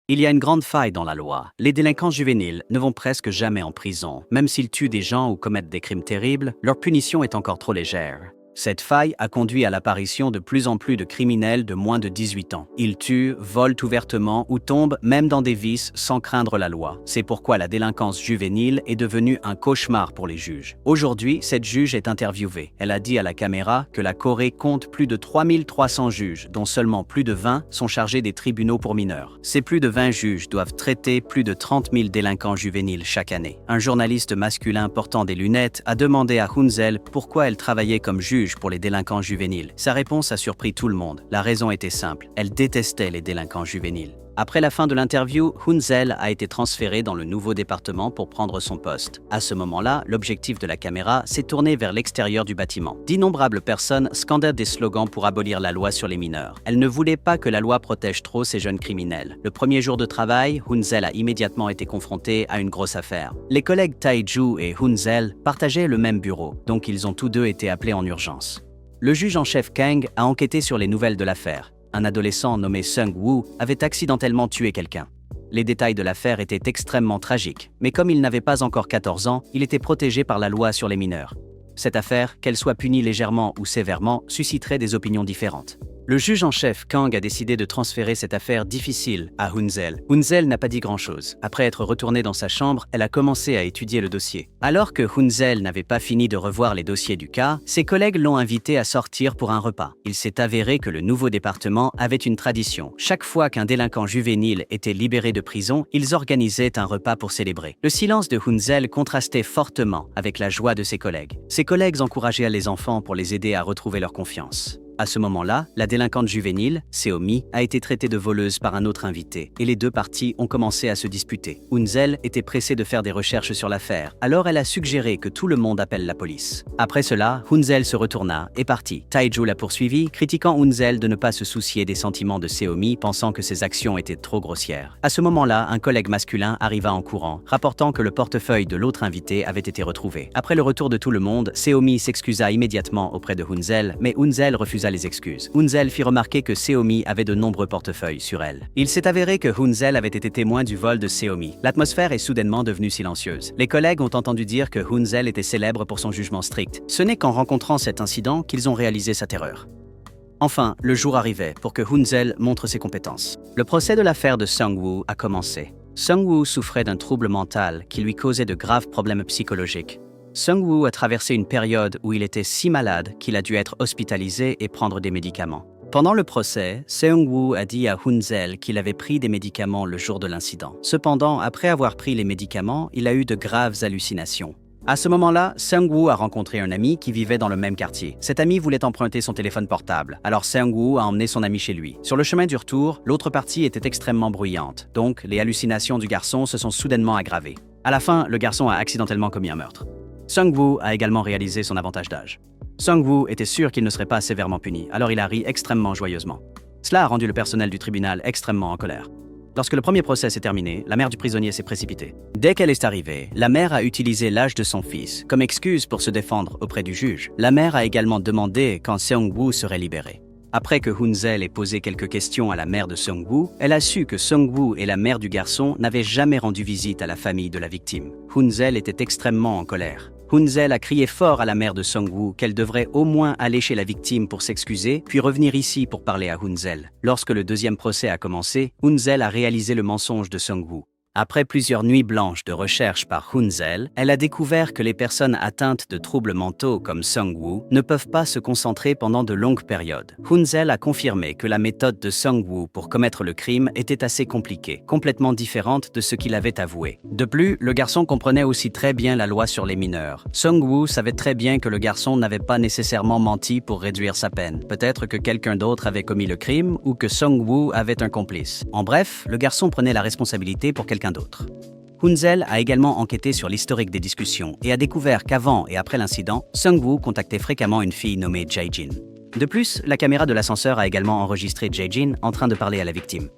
Il y a une grande faille dans la loi. Les délinquants juvéniles ne vont presque jamais en prison. Même s'ils tuent des gens ou commettent des crimes terribles, leur punition est encore trop légère. Cette faille a conduit à l'apparition de plus en plus de criminels de moins de 18 ans. Ils tuent, volent ouvertement ou tombent même dans des vices sans craindre la loi. C'est pourquoi la délinquance juvénile est devenue un cauchemar pour les juges. Aujourd'hui, cette juge est interviewée. Elle a dit à la caméra que la Corée compte plus de 3300 juges, dont seulement plus de 20 sont chargés des tribunaux pour mineurs. Ces plus de 20 juges doivent traiter plus de 30 000 délinquants juvéniles chaque année. Un journaliste masculin portant des lunettes a demandé à Hunzel pourquoi elle travaillait comme juge pour les délinquants juvéniles. Sa réponse a surpris tout le monde. La raison était simple, elle détestait les délinquants juvéniles. Après la fin de l'interview, Hunzel a été transféré dans le nouveau département pour prendre son poste. À ce moment-là, l'objectif de la caméra s'est tourné vers l'extérieur du bâtiment. D'innombrables personnes scandèrent des slogans pour abolir la loi sur les mineurs. Elles ne voulaient pas que la loi protège trop ces jeunes criminels. Le premier jour de travail, Hunzel a immédiatement été confronté à une grosse affaire. Les collègues Tae-ju et Hunzel partageaient le même bureau, donc ils ont tous deux été appelés en urgence. Le juge en chef Kang a enquêté sur les nouvelles de l'affaire. Un adolescent nommé Sung-woo avait accidentellement tué quelqu'un. Les détails de l'affaire étaient extrêmement tragiques, mais comme il n'avait pas encore 14 ans, il était protégé par la loi sur les mineurs. Cette affaire, qu'elle soit punie légèrement ou sévèrement, susciterait des opinions différentes. Le juge en chef Kang a décidé de transférer cette affaire difficile à Hunzel. Hunzel n'a pas dit grand-chose. Après être retournée dans sa chambre, elle a commencé à étudier le dossier. Alors que Hunzel n'avait pas fini de revoir les dossiers du cas, ses collègues l'ont invité à sortir pour un repas. Il s'est avéré que le nouveau département avait une tradition. Chaque fois qu'un délinquant juvénile était libéré de prison, ils organisaient un repas pour célébrer. Le silence de Hunzel contrastait fortement avec la joie de ses collègues. Ses collègues encourageaient les enfants pour les aider à retrouver leur confiance. À ce moment-là, la délinquante juvénile, Seomi, a été traitée de voleuse par un autre invité, et les deux parties ont commencé à se disputer. Hunzel était pressée de faire des recherches sur l'affaire, alors elle a suggéré que tout le monde appelle la police. Après cela, Hunzel se retourna et partit. Tae-ju l'a poursuivi, critiquant Hunzel de ne pas se soucier des sentiments de Seomi, pensant que ses actions étaient trop grossières. À ce moment-là, un collègue masculin arriva en courant, rapportant que le portefeuille de l'autre invité avait été retrouvé. Après le retour de tout le monde, Seomi s'excusa immédiatement auprès de Hunzel, mais Hunzel refusa les excuses. Hunzel fit remarquer que Seomi avait de nombreux portefeuilles sur elle. Il s'est avéré que Hunzel avait été témoin du vol de Seomi. L'atmosphère est soudainement devenue silencieuse. Les collègues ont entendu dire que Hunzel était célèbre pour son jugement strict. Ce n'est qu'en rencontrant cet incident qu'ils ont réalisé sa terreur. Enfin, le jour arrivait pour que Hunzel montre ses compétences. Le procès de l'affaire de Sung-woo a commencé. Sung-woo souffrait d'un trouble mental qui lui causait de graves problèmes psychologiques. Sung-woo a traversé une période où il était si malade qu'il a dû être hospitalisé et prendre des médicaments. Pendant le procès, Seung-woo a dit à Hunzel qu'il avait pris des médicaments le jour de l'incident. Cependant, après avoir pris les médicaments, il a eu de graves hallucinations. À ce moment-là, Seung-woo a rencontré un ami qui vivait dans le même quartier. Cet ami voulait emprunter son téléphone portable, alors Seung-woo a emmené son ami chez lui. Sur le chemin du retour, l'autre partie était extrêmement bruyante, donc les hallucinations du garçon se sont soudainement aggravées. À la fin, le garçon a accidentellement commis un meurtre. Sung-woo a également réalisé son avantage d'âge. Sung-woo était sûr qu'il ne serait pas sévèrement puni, alors il a ri extrêmement joyeusement. Cela a rendu le personnel du tribunal extrêmement en colère. Lorsque le premier procès s'est terminé, la mère du prisonnier s'est précipitée. Dès qu'elle est arrivée, la mère a utilisé l'âge de son fils comme excuse pour se défendre auprès du juge. La mère a également demandé quand Seung-woo serait libéré. Après que Hunzel ait posé quelques questions à la mère de Sung-woo, elle a su que Sung-woo et la mère du garçon n'avaient jamais rendu visite à la famille de la victime. Hunzel était extrêmement en colère. Hunzel a crié fort à la mère de Sung-woo qu'elle devrait au moins aller chez la victime pour s'excuser, puis revenir ici pour parler à Hunzel. Lorsque le deuxième procès a commencé, Hunzel a réalisé le mensonge de Sung-woo. Après plusieurs nuits blanches de recherche par Hunzel, elle a découvert que les personnes atteintes de troubles mentaux comme Sung-woo ne peuvent pas se concentrer pendant de longues périodes. Hunzel a confirmé que la méthode de Sung-woo pour commettre le crime était assez compliquée, complètement différente de ce qu'il avait avoué. De plus, le garçon comprenait aussi très bien la loi sur les mineurs. Sung-woo savait très bien que le garçon n'avait pas nécessairement menti pour réduire sa peine. Peut-être que quelqu'un d'autre avait commis le crime ou que Sung-woo avait un complice. En bref, le garçon prenait la responsabilité pour quelqu'un d'autre. Hunzel a également enquêté sur l'historique des discussions et a découvert qu'avant et après l'incident, Sung-woo contactait fréquemment une fille nommée Jae-jin. De plus, la caméra de l'ascenseur a également enregistré Jae-jin en train de parler à la victime.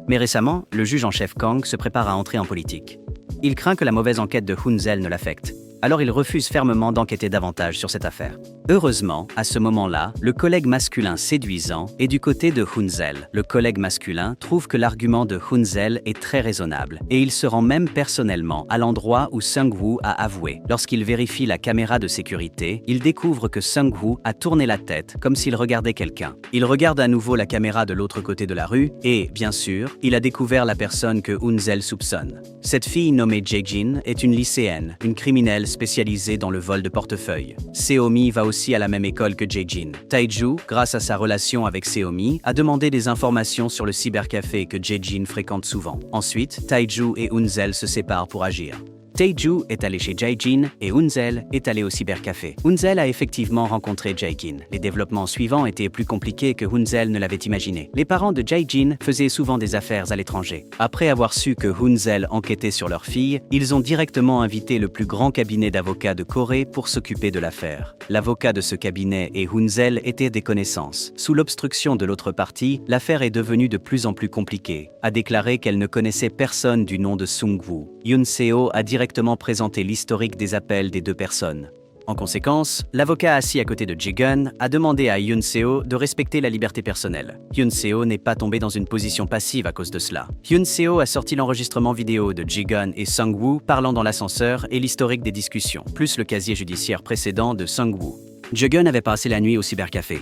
Mais récemment, le juge en chef Kang se prépare à entrer en politique. Il craint que la mauvaise enquête de Hunzel ne l'affecte, alors il refuse fermement d'enquêter davantage sur cette affaire. Heureusement, à ce moment-là, le collègue masculin séduisant est du côté de Hunzel. Le collègue masculin trouve que l'argument de Hunzel est très raisonnable, et il se rend même personnellement à l'endroit où Sung-woo a avoué. Lorsqu'il vérifie la caméra de sécurité, il découvre que Sung-woo a tourné la tête comme s'il regardait quelqu'un. Il regarde à nouveau la caméra de l'autre côté de la rue, et, bien sûr, il a découvert la personne que Hunzel soupçonne. Cette fille nommée Jae-jin est une lycéenne, une criminelle spécialisée dans le vol de portefeuille. Seomi va aussi à la même école que Jae-jin. Tae-ju, grâce à sa relation avec Seomi, a demandé des informations sur le cybercafé que Jae-jin fréquente souvent. Ensuite, Tae-ju et Hunzel se séparent pour agir. Tae-ju est allé chez Jae-jin et Hunzel est allé au cybercafé. Hunzel a effectivement rencontré Jae-jin. Les développements suivants étaient plus compliqués que Hunzel ne l'avait imaginé. Les parents de Jae-jin faisaient souvent des affaires à l'étranger. Après avoir su que Hunzel enquêtait sur leur fille, ils ont directement invité le plus grand cabinet d'avocats de Corée pour s'occuper de l'affaire. L'avocat de ce cabinet et Hunzel étaient des connaissances. Sous l'obstruction de l'autre partie, l'affaire est devenue de plus en plus compliquée. A déclaré qu'elle ne connaissait personne du nom de Sung-woo. Yoon Seo a directement présenté l'historique des appels des deux personnes. En conséquence, l'avocat assis à côté de Jae-gun a demandé à Yoon Seo de respecter la liberté personnelle. Yoon Seo n'est pas tombé dans une position passive à cause de cela. Yoon Seo a sorti l'enregistrement vidéo de Jae-gun et Sung-woo parlant dans l'ascenseur et l'historique des discussions, plus le casier judiciaire précédent de Sung-woo. Jae-gun avait passé la nuit au cybercafé.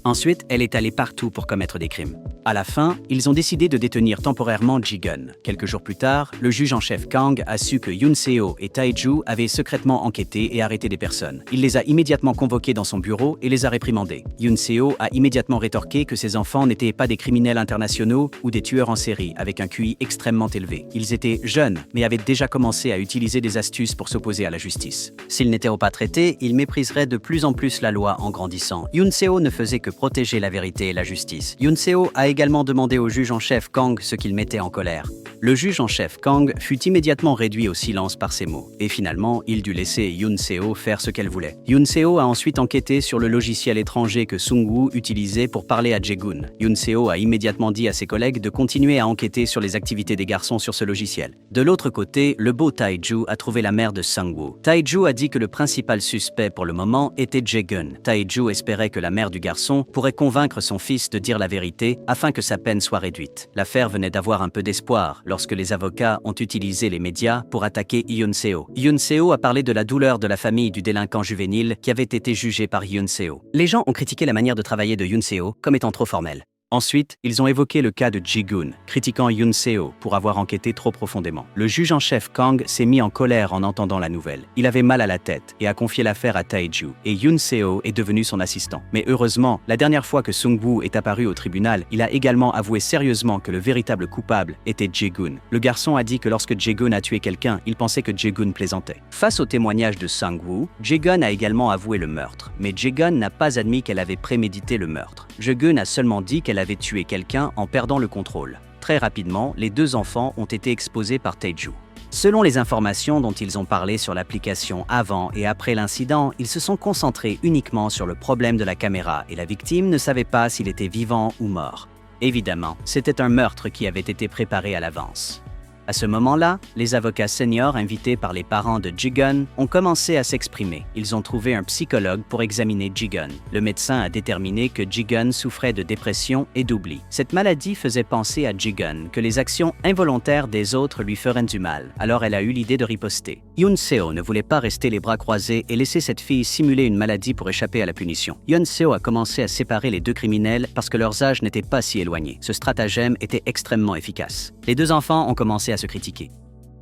Ensuite, elle est allée partout pour commettre des crimes. À la fin, ils ont décidé de détenir temporairement Jae-gun. Quelques jours plus tard, le juge en chef Kang a su que Yoon Seo et Tae-ju avaient secrètement enquêté et arrêté des personnes. Il les a immédiatement convoqués dans son bureau et les a réprimandés. Yoon Seo a immédiatement rétorqué que ses enfants n'étaient pas des criminels internationaux ou des tueurs en série avec un QI extrêmement élevé. Ils étaient jeunes, mais avaient déjà commencé à utiliser des astuces pour s'opposer à la justice. S'ils n'étaient pas traités, ils mépriseraient de plus en plus la loi en grandissant. Yoon Seo ne faisait que protéger la vérité et la justice. Yoon Seo a également demandé au juge en chef Kang ce qu'il mettait en colère. Le juge en chef Kang fut immédiatement réduit au silence par ces mots. Et finalement, il dut laisser Yoon Seo faire ce qu'elle voulait. Yoon Seo a ensuite enquêté sur le logiciel étranger que Sung-woo utilisait pour parler à Jae-gun. Yoon Seo a immédiatement dit à ses collègues de continuer à enquêter sur les activités des garçons sur ce logiciel. De l'autre côté, le beau Tae-ju a trouvé la mère de Sung-woo. Tae-ju a dit que le principal suspect pour le moment était Jae-gun. Tae-ju espérait que la mère du garçon pourrait convaincre son fils de dire la vérité afin que sa peine soit réduite. L'affaire venait d'avoir un peu d'espoir lorsque les avocats ont utilisé les médias pour attaquer Yoon Seo. Yoon Seo a parlé de la douleur de la famille du délinquant juvénile qui avait été jugé par Yoon Seo. Les gens ont critiqué la manière de travailler de Yoon Seo comme étant trop formelle. Ensuite, ils ont évoqué le cas de Jae-gun, critiquant Yoon Seo pour avoir enquêté trop profondément. Le juge en chef Kang s'est mis en colère en entendant la nouvelle. Il avait mal à la tête et a confié l'affaire à Tae-ju, et Yoon Seo est devenu son assistant. Mais heureusement, la dernière fois que Sung-woo est apparu au tribunal, il a également avoué sérieusement que le véritable coupable était Jae-gun. Le garçon a dit que lorsque Jae-gun a tué quelqu'un, il pensait que Jae-gun plaisantait. Face au témoignage de Sung-woo, Jae-gun a également avoué le meurtre. Mais Jae-gun n'a pas admis qu'elle avait prémédité le meurtre. Jae-gun a seulement dit qu'elle avait tué quelqu'un en perdant le contrôle. Très rapidement, les deux enfants ont été exposés par Tae-ju. Selon les informations dont ils ont parlé sur l'application avant et après l'incident, ils se sont concentrés uniquement sur le problème de la caméra et la victime ne savait pas s'il était vivant ou mort. Évidemment, c'était un meurtre qui avait été préparé à l'avance. À ce moment-là, les avocats seniors invités par les parents de Jae-gun ont commencé à s'exprimer. Ils ont trouvé un psychologue pour examiner Jae-gun. Le médecin a déterminé que Jae-gun souffrait de dépression et d'oubli. Cette maladie faisait penser à Jae-gun que les actions involontaires des autres lui feraient du mal. Alors elle a eu l'idée de riposter. Yoon Seo ne voulait pas rester les bras croisés et laisser cette fille simuler une maladie pour échapper à la punition. Yoon Seo a commencé à séparer les deux criminels parce que leurs âges n'étaient pas si éloignés. Ce stratagème était extrêmement efficace. Les deux enfants ont commencé à se critiquer.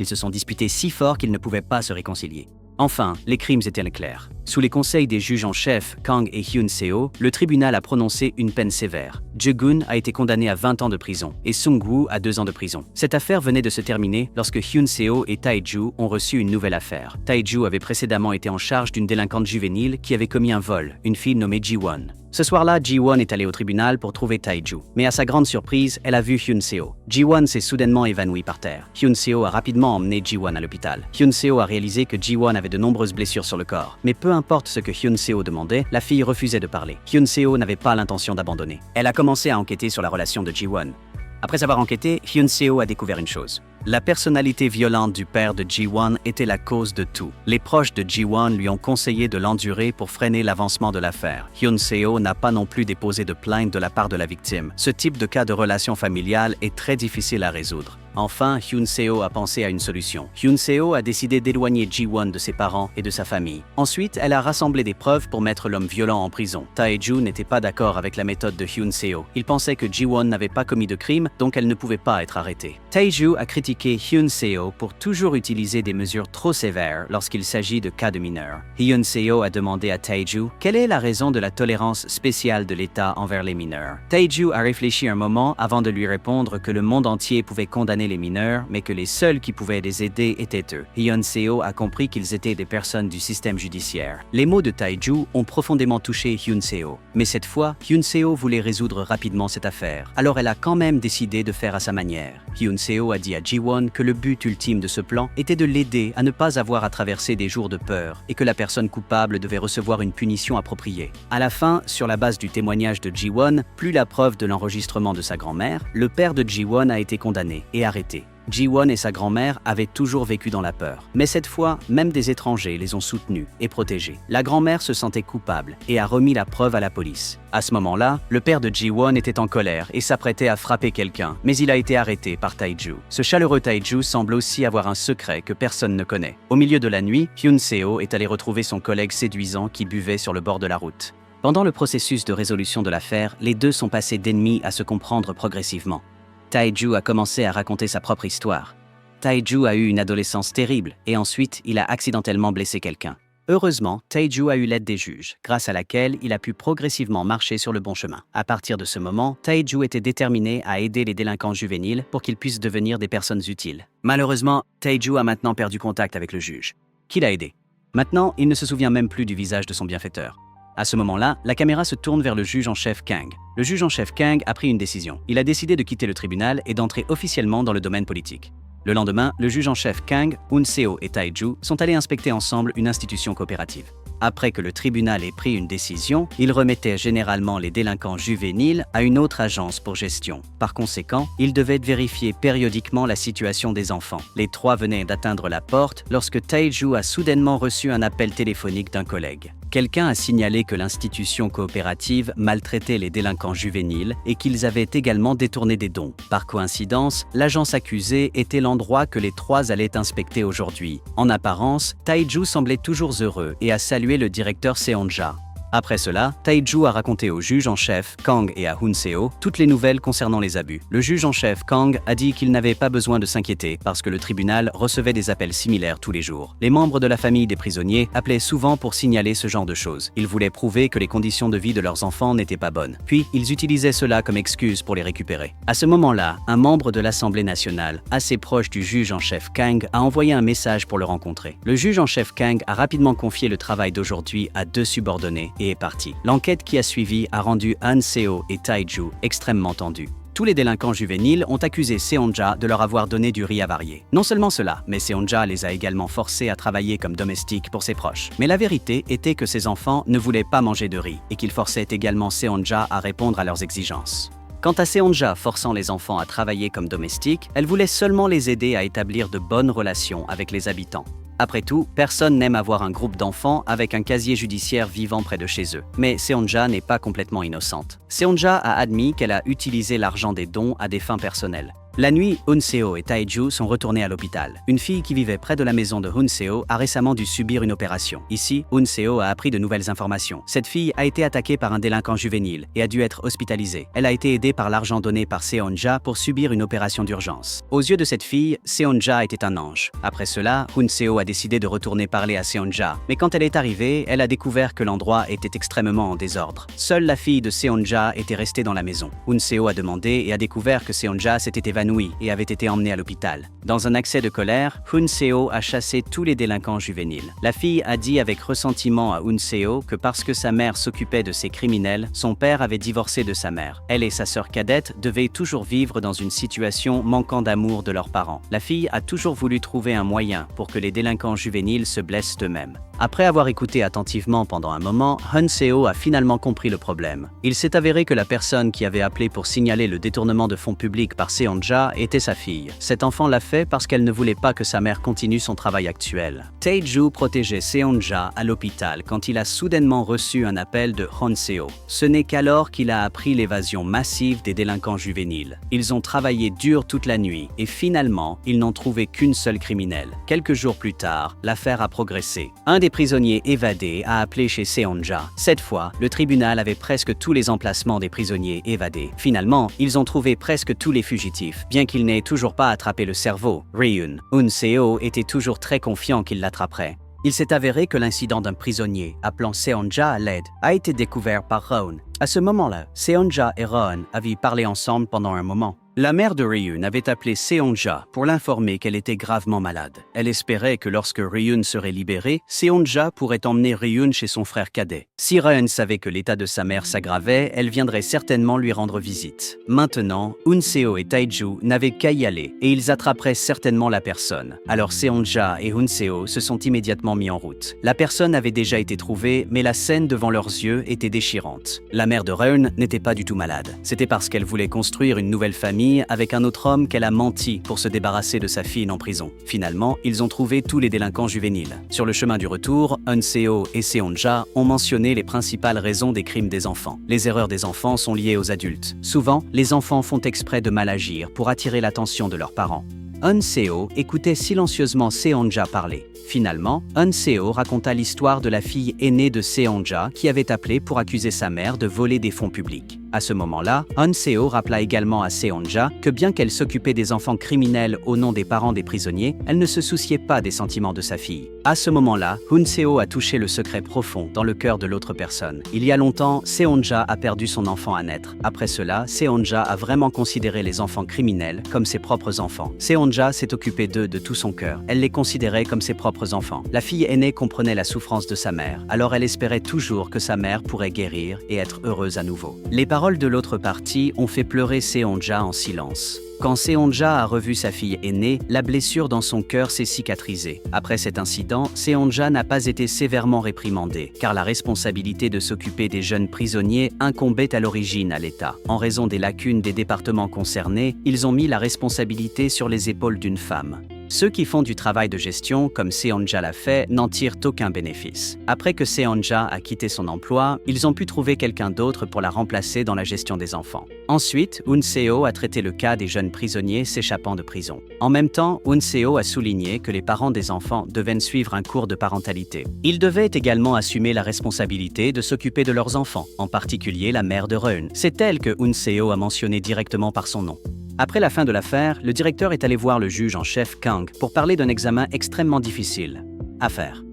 Ils se sont disputés si fort qu'ils ne pouvaient pas se réconcilier. Enfin, les crimes étaient clairs. Sous les conseils des juges en chef Kang et Yoon Seo, le tribunal a prononcé une peine sévère. Jae-gun a été condamné à 20 ans de prison et Sung-woo à 2 ans de prison. Cette affaire venait de se terminer lorsque Yoon Seo et Tae-ju ont reçu une nouvelle affaire. Tae-ju avait précédemment été en charge d'une délinquante juvénile qui avait commis un vol, une fille nommée Ji-won. Ce soir-là, Ji-won est allée au tribunal pour trouver Tae-ju. Mais à sa grande surprise, elle a vu Yoon Seo. Ji-won s'est soudainement évanouie par terre. Yoon Seo a rapidement emmené Ji-won à l'hôpital. Yoon Seo a réalisé que Ji-won avait de nombreuses blessures sur le corps. Mais peu importe ce que Yoon Seo demandait, la fille refusait de parler. Yoon Seo n'avait pas l'intention d'abandonner. Elle a commencé à enquêter sur la relation de Ji-won. Après avoir enquêté, Yoon Seo a découvert une chose. La personnalité violente du père de Ji-won était la cause de tout. Les proches de Ji-won lui ont conseillé de l'endurer pour freiner l'avancement de l'affaire. Hyun-seo n'a pas non plus déposé de plainte de la part de la victime. Ce type de cas de relation familiale est très difficile à résoudre. Enfin, Hyun-seo a pensé à une solution. Hyun-seo a décidé d'éloigner Ji-won de ses parents et de sa famille. Ensuite, elle a rassemblé des preuves pour mettre l'homme violent en prison. Tae-ju n'était pas d'accord avec la méthode de Hyun-seo. Il pensait que Ji-won n'avait pas commis de crime, donc elle ne pouvait pas être arrêtée. Tae-ju a critiqué Hyun-seo pour toujours utiliser des mesures trop sévères lorsqu'il s'agit de cas de mineurs. Hyun-seo a demandé à Tae-ju quelle est la raison de la tolérance spéciale de l'État envers les mineurs. Tae-ju a réfléchi un moment avant de lui répondre que le monde entier pouvait condamner les mineurs, mais que les seuls qui pouvaient les aider étaient eux. Hyun-seo a compris qu'ils étaient des personnes du système judiciaire. Les mots de Tae-ju ont profondément touché Hyun-seo. Mais cette fois, Hyun-seo voulait résoudre rapidement cette affaire. Alors elle a quand même décidé de faire à sa manière. Hyun-seo a dit à Ji-won que le but ultime de ce plan était de l'aider à ne pas avoir à traverser des jours de peur et que la personne coupable devait recevoir une punition appropriée. À la fin, sur la base du témoignage de Ji-won, plus la preuve de l'enregistrement de sa grand-mère, le père de Ji-won a été condamné et arrêté. Ji-won et sa grand-mère avaient toujours vécu dans la peur. Mais cette fois, même des étrangers les ont soutenus et protégés. La grand-mère se sentait coupable et a remis la preuve à la police. À ce moment-là, le père de Ji-won était en colère et s'apprêtait à frapper quelqu'un, mais il a été arrêté par Tae-ju. Ce chaleureux Tae-ju semble aussi avoir un secret que personne ne connaît. Au milieu de la nuit, Hyun-seo est allé retrouver son collègue séduisant qui buvait sur le bord de la route. Pendant le processus de résolution de l'affaire, les deux sont passés d'ennemis à se comprendre progressivement. Tae-ju a commencé à raconter sa propre histoire. Tae-ju a eu une adolescence terrible et ensuite il a accidentellement blessé quelqu'un. Heureusement, Tae-ju a eu l'aide des juges, grâce à laquelle il a pu progressivement marcher sur le bon chemin. À partir de ce moment, Tae-ju était déterminé à aider les délinquants juvéniles pour qu'ils puissent devenir des personnes utiles. Malheureusement, Tae-ju a maintenant perdu contact avec le juge, qui l'a aidé. Maintenant, il ne se souvient même plus du visage de son bienfaiteur. À ce moment-là, la caméra se tourne vers le juge en chef Kang. Le juge en chef Kang a pris une décision. Il a décidé de quitter le tribunal et d'entrer officiellement dans le domaine politique. Le lendemain, le juge en chef Kang, Hyun-seo et Tae-ju sont allés inspecter ensemble une institution coopérative. Après que le tribunal ait pris une décision, il remettait généralement les délinquants juvéniles à une autre agence pour gestion. Par conséquent, il devait vérifier périodiquement la situation des enfants. Les trois venaient d'atteindre la porte lorsque Tae-ju a soudainement reçu un appel téléphonique d'un collègue. Quelqu'un a signalé que l'institution coopérative maltraitait les délinquants juvéniles et qu'ils avaient également détourné des dons. Par coïncidence, l'agence accusée était l'endroit que les trois allaient inspecter aujourd'hui. En apparence, Tae-ju semblait toujours heureux et a salué le directeur Seon-ja. Après cela, Tae-ju a raconté au juge en chef Kang et à Hyun-seo toutes les nouvelles concernant les abus. Le juge en chef Kang a dit qu'il n'avait pas besoin de s'inquiéter parce que le tribunal recevait des appels similaires tous les jours. Les membres de la famille des prisonniers appelaient souvent pour signaler ce genre de choses. Ils voulaient prouver que les conditions de vie de leurs enfants n'étaient pas bonnes. Puis, ils utilisaient cela comme excuse pour les récupérer. À ce moment-là, un membre de l'Assemblée nationale, assez proche du juge en chef Kang, a envoyé un message pour le rencontrer. Le juge en chef Kang a rapidement confié le travail d'aujourd'hui à deux subordonnés et est parti. L'enquête qui a suivi a rendu Hyun-seo et Tae-ju extrêmement tendus. Tous les délinquants juvéniles ont accusé Seon-ja de leur avoir donné du riz avarié. Non seulement cela, mais Seon-ja les a également forcés à travailler comme domestiques pour ses proches. Mais la vérité était que ces enfants ne voulaient pas manger de riz et qu'ils forçaient également Seon-ja à répondre à leurs exigences. Quant à Seon-ja forçant les enfants à travailler comme domestiques, elle voulait seulement les aider à établir de bonnes relations avec les habitants. Après tout, personne n'aime avoir un groupe d'enfants avec un casier judiciaire vivant près de chez eux. Mais Seon-ja n'est pas complètement innocente. Seon-ja a admis qu'elle a utilisé l'argent des dons à des fins personnelles. La nuit, Hyun-seo et Tae-ju sont retournés à l'hôpital. Une fille qui vivait près de la maison de Hyun-seo a récemment dû subir une opération. Ici, Hyun-seo a appris de nouvelles informations. Cette fille a été attaquée par un délinquant juvénile et a dû être hospitalisée. Elle a été aidée par l'argent donné par Seon-ja pour subir une opération d'urgence. Aux yeux de cette fille, Seon-ja était un ange. Après cela, Hyun-seo a décidé de retourner parler à Seon-ja. Mais quand elle est arrivée, elle a découvert que l'endroit était extrêmement en désordre. Seule la fille de Seon-ja était restée dans la maison. Hyun-seo a demandé et a découvert que Seon-ja s'était évanoui et avait été emmené à l'hôpital. Dans un accès de colère, Hyun-seo a chassé tous les délinquants juvéniles. La fille a dit avec ressentiment à Hyun-seo que parce que sa mère s'occupait de ces criminels, son père avait divorcé de sa mère. Elle et sa sœur cadette devaient toujours vivre dans une situation manquant d'amour de leurs parents. La fille a toujours voulu trouver un moyen pour que les délinquants juvéniles se blessent eux-mêmes. Après avoir écouté attentivement pendant un moment, Hun Seo a finalement compris le problème. Il s'est avéré que la personne qui avait appelé pour signaler le détournement de fonds publics par Seonja était sa fille. Cet enfant l'a fait parce qu'elle ne voulait pas que sa mère continue son travail actuel. Tae-ju protégeait Seonja à l'hôpital quand il a soudainement reçu un appel de Hun Seo. Ce n'est qu'alors qu'il a appris l'évasion massive des délinquants juvéniles. Ils ont travaillé dur toute la nuit et finalement, ils n'ont trouvé qu'une seule criminelle. Quelques jours plus tard, l'affaire a progressé. Un des prisonniers évadés a appelé chez Seonja. Cette fois, le tribunal avait presque tous les emplacements des prisonniers évadés. Finalement, ils ont trouvé presque tous les fugitifs, bien qu'ils n'aient toujours pas attrapé le cerveau, Ryun. Hun Seo était toujours très confiant qu'il l'attraperait. Il s'est avéré que l'incident d'un prisonnier appelant Seonja à l'aide a été découvert par Rohn. À ce moment-là, Seonja et Rohn avaient parlé ensemble pendant un moment. La mère de Ryun avait appelé Seonja pour l'informer qu'elle était gravement malade. Elle espérait que lorsque Ryun serait libéré, Seonja pourrait emmener Ryun chez son frère cadet. Si Ryun savait que l'état de sa mère s'aggravait, elle viendrait certainement lui rendre visite. Maintenant, Hun Seo et Tae-ju n'avaient qu'à y aller et ils attraperaient certainement la personne. Alors Seonja et Hun Seo se sont immédiatement mis en route. La personne avait déjà été trouvée, mais la scène devant leurs yeux était déchirante. La mère de Ryun n'était pas du tout malade. C'était parce qu'elle voulait construire une nouvelle famille avec un autre homme qu'elle a menti pour se débarrasser de sa fille en prison. Finalement, ils ont trouvé tous les délinquants juvéniles. Sur le chemin du retour, Hun Seo et Seonja ont mentionné les principales raisons des crimes des enfants. Les erreurs des enfants sont liées aux adultes. Souvent, les enfants font exprès de mal agir pour attirer l'attention de leurs parents. Hun Seo écoutait silencieusement Seonja parler. Finalement, Hun Seo raconta l'histoire de la fille aînée de Seonja qui avait appelé pour accuser sa mère de voler des fonds publics. À ce moment-là, Hun Seo rappela également à Seonja que bien qu'elle s'occupait des enfants criminels au nom des parents des prisonniers, elle ne se souciait pas des sentiments de sa fille. À ce moment-là, Hun Seo a touché le secret profond dans le cœur de l'autre personne. Il y a longtemps, Seonja a perdu son enfant à naître. Après cela, Seonja a vraiment considéré les enfants criminels comme ses propres enfants. Seonja s'est occupée d'eux de tout son cœur. Elle les considérait comme ses propres enfants. La fille aînée comprenait la souffrance de sa mère, alors elle espérait toujours que sa mère pourrait guérir et être heureuse à nouveau. Les paroles de l'autre partie ont fait pleurer Seonja en silence. Quand Seonja a revu sa fille aînée, la blessure dans son cœur s'est cicatrisée. Après cet incident, Seonja n'a pas été sévèrement réprimandée, car la responsabilité de s'occuper des jeunes prisonniers incombait à l'origine à l'État. En raison des lacunes des départements concernés, ils ont mis la responsabilité sur les épaules d'une femme. Ceux qui font du travail de gestion, comme Seonja l'a fait, n'en tirent aucun bénéfice. Après que Seonja a quitté son emploi, ils ont pu trouver quelqu'un d'autre pour la remplacer dans la gestion des enfants. Ensuite, Hun Seo a traité le cas des jeunes prisonniers s'échappant de prison. En même temps, Hun Seo a souligné que les parents des enfants devaient suivre un cours de parentalité. Ils devaient également assumer la responsabilité de s'occuper de leurs enfants, en particulier la mère de Ryun. C'est elle que Hun Seo a mentionné directement par son nom. Après la fin de l'affaire, le directeur est allé voir le juge en chef Kang pour parler d'un examen extrêmement difficile à faire.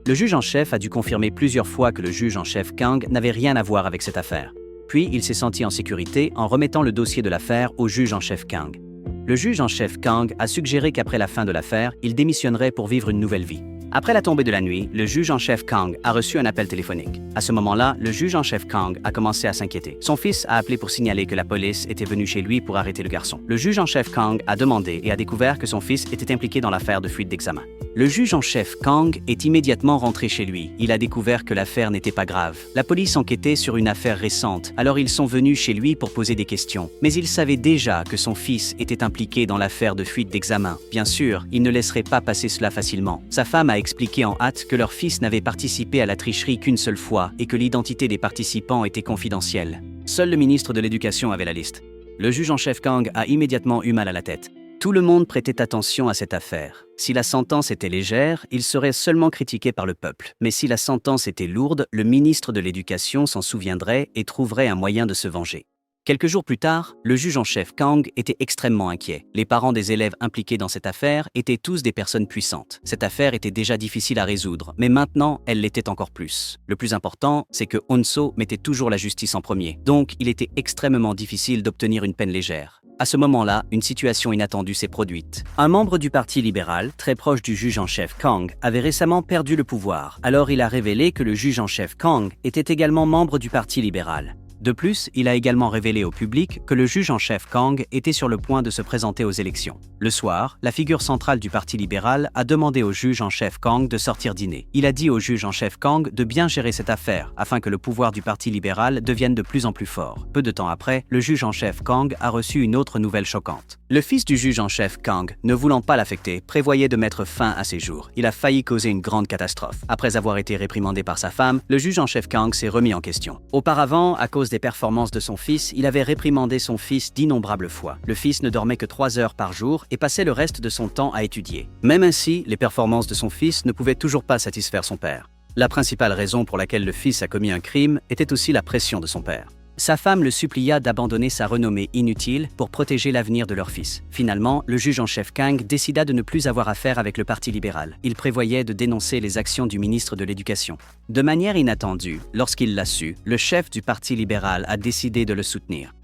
Le juge en chef a dû confirmer plusieurs fois que le juge en chef Kang n'avait rien à voir avec cette affaire. Puis, il s'est senti en sécurité en remettant le dossier de l'affaire au juge en chef Kang. Le juge en chef Kang a suggéré qu'après la fin de l'affaire, il démissionnerait pour vivre une nouvelle vie. Après la tombée de la nuit, le juge en chef Kang a reçu un appel téléphonique. À ce moment-là, le juge en chef Kang a commencé à s'inquiéter. Son fils a appelé pour signaler que la police était venue chez lui pour arrêter le garçon. Le juge en chef Kang a demandé et a découvert que son fils était impliqué dans l'affaire de fuite d'examen. Le juge en chef Kang est immédiatement rentré chez lui. Il a découvert que l'affaire n'était pas grave. La police enquêtait sur une affaire récente, alors ils sont venus chez lui pour poser des questions. Mais ils savaient déjà que son fils était impliqué dans l'affaire de fuite d'examen. Bien sûr, il ne laisserait pas passer cela facilement. Sa femme a expliqué en hâte que leur fils n'avait participé à la tricherie qu'une seule fois et que l'identité des participants était confidentielle. Seul le ministre de l'Éducation avait la liste. Le juge en chef Kang a immédiatement eu mal à la tête. Tout le monde prêtait attention à cette affaire. Si la sentence était légère, il serait seulement critiqué par le peuple. Mais si la sentence était lourde, le ministre de l'Éducation s'en souviendrait et trouverait un moyen de se venger. Quelques jours plus tard, le juge en chef Kang était extrêmement inquiet. Les parents des élèves impliqués dans cette affaire étaient tous des personnes puissantes. Cette affaire était déjà difficile à résoudre, mais maintenant, elle l'était encore plus. Le plus important, c'est que Honso mettait toujours la justice en premier. Donc, il était extrêmement difficile d'obtenir une peine légère. À ce moment-là, une situation inattendue s'est produite. Un membre du Parti libéral, très proche du juge en chef Kang, avait récemment perdu le pouvoir. Alors il a révélé que le juge en chef Kang était également membre du Parti libéral. De plus, il a également révélé au public que le juge en chef Kang était sur le point de se présenter aux élections. Le soir, la figure centrale du Parti libéral a demandé au juge en chef Kang de sortir dîner. Il a dit au juge en chef Kang de bien gérer cette affaire afin que le pouvoir du Parti libéral devienne de plus en plus fort. Peu de temps après, le juge en chef Kang a reçu une autre nouvelle choquante. Le fils du juge en chef Kang, ne voulant pas l'affecter, prévoyait de mettre fin à ses jours. Il a failli causer une grande catastrophe. Après avoir été réprimandé par sa femme, le juge en chef Kang s'est remis en question. Auparavant, à cause des performances de son fils, il avait réprimandé son fils d'innombrables fois. Le fils ne dormait que 3 heures par jour et passait le reste de son temps à étudier. Même ainsi, les performances de son fils ne pouvaient toujours pas satisfaire son père. La principale raison pour laquelle le fils a commis un crime était aussi la pression de son père. Sa femme le supplia d'abandonner sa renommée inutile pour protéger l'avenir de leur fils. Finalement, le juge en chef Kang décida de ne plus avoir affaire avec le Parti libéral. Il prévoyait de dénoncer les actions du ministre de l'Éducation. De manière inattendue, lorsqu'il l'a su, le chef du Parti libéral a décidé de le soutenir.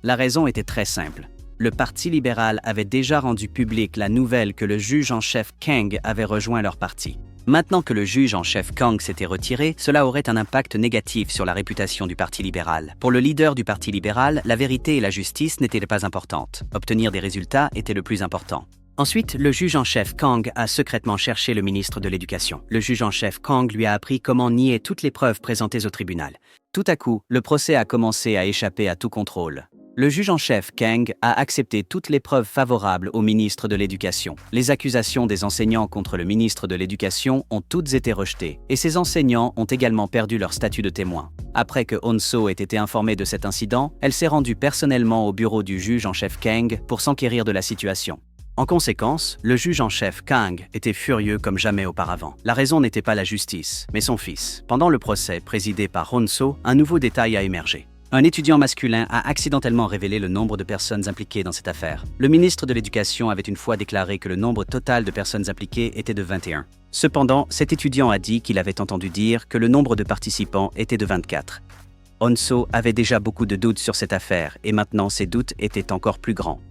La raison était très simple. Le Parti libéral avait déjà rendu publique la nouvelle que le juge en chef Kang avait rejoint leur parti. Maintenant que le juge en chef Kang s'était retiré, cela aurait un impact négatif sur la réputation du Parti libéral. Pour le leader du Parti libéral, la vérité et la justice n'étaient pas importantes. Obtenir des résultats était le plus important. Ensuite, le juge en chef Kang a secrètement cherché le ministre de l'Éducation. Le juge en chef Kang lui a appris comment nier toutes les preuves présentées au tribunal. Tout à coup, le procès a commencé à échapper à tout contrôle. Le juge en chef Kang a accepté toutes les preuves favorables au ministre de l'Éducation. Les accusations des enseignants contre le ministre de l'Éducation ont toutes été rejetées, et ces enseignants ont également perdu leur statut de témoin. Après que Hon-soo ait été informée de cet incident, elle s'est rendue personnellement au bureau du juge en chef Kang pour s'enquérir de la situation. En conséquence, le juge en chef Kang était furieux comme jamais auparavant. La raison n'était pas la justice, mais son fils. Pendant le procès présidé par Hon-soo, un nouveau détail a émergé. Un étudiant masculin a accidentellement révélé le nombre de personnes impliquées dans cette affaire. Le ministre de l'Éducation avait une fois déclaré que le nombre total de personnes impliquées était de 21. Cependant, cet étudiant a dit qu'il avait entendu dire que le nombre de participants était de 24. Hon-soo avait déjà beaucoup de doutes sur cette affaire et maintenant ces doutes étaient encore plus grands.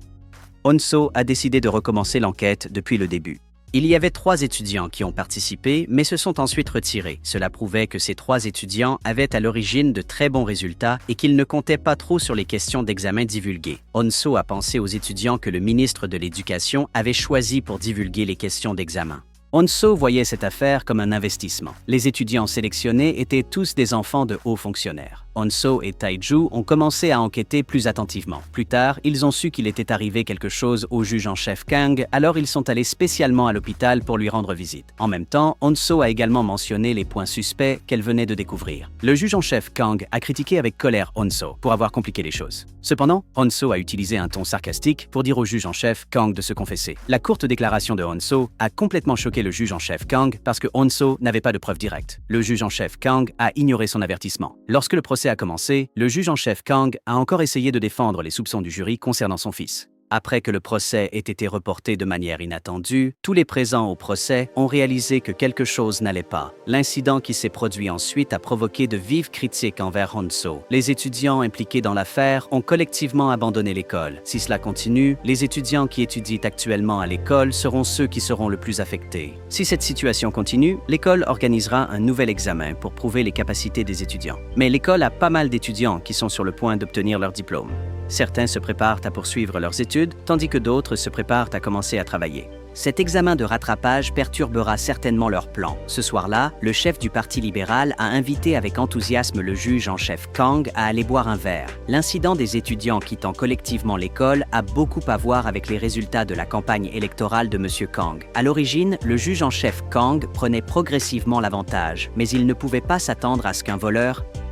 Hon-soo a décidé de recommencer l'enquête depuis le début. Il y avait 3 étudiants qui ont participé, mais se sont ensuite retirés. Cela prouvait que ces 3 étudiants avaient à l'origine de très bons résultats et qu'ils ne comptaient pas trop sur les questions d'examen divulguées. Hon-soo a pensé aux étudiants que le ministre de l'Éducation avait choisi pour divulguer les questions d'examen. Hon-soo voyait cette affaire comme un investissement. Les étudiants sélectionnés étaient tous des enfants de hauts fonctionnaires. Hon-soo et Tae-ju ont commencé à enquêter plus attentivement. Plus tard, ils ont su qu'il était arrivé quelque chose au juge en chef Kang, alors ils sont allés spécialement à l'hôpital pour lui rendre visite. En même temps, Hon-soo a également mentionné les points suspects qu'elle venait de découvrir. Le juge en chef Kang a critiqué avec colère Hon-soo pour avoir compliqué les choses. Cependant, Hon-soo a utilisé un ton sarcastique pour dire au juge en chef Kang de se confesser. La courte déclaration de Hon-soo a complètement choqué le juge en chef Kang parce que Hon-soo n'avait pas de preuves directes. Le juge en chef Kang a ignoré son avertissement. Lorsque le procès a commencé, le juge en chef Kang a encore essayé de défendre les soupçons du jury concernant son fils. Après que le procès ait été reporté de manière inattendue, tous les présents au procès ont réalisé que quelque chose n'allait pas. L'incident qui s'est produit ensuite a provoqué de vives critiques envers Hon-soo. Les étudiants impliqués dans l'affaire ont collectivement abandonné l'école. Si cela continue, les étudiants qui étudient actuellement à l'école seront ceux qui seront le plus affectés. Si cette situation continue, l'école organisera un nouvel examen pour prouver les capacités des étudiants. Mais l'école a pas mal d'étudiants qui sont sur le point d'obtenir leur diplôme. Certains se préparent à poursuivre leurs études, tandis que d'autres se préparent à commencer à travailler. Cet examen de rattrapage perturbera certainement leurs plans. Ce soir-là, le chef du Parti libéral a invité avec enthousiasme le juge en chef Kang à aller boire un verre. L'incident des étudiants quittant collectivement l'école a beaucoup à voir avec les résultats de la campagne électorale de M. Kang. À l'origine, le juge en chef Kang prenait progressivement l'avantage, mais il ne pouvait pas s'attendre à ce qu'un voleur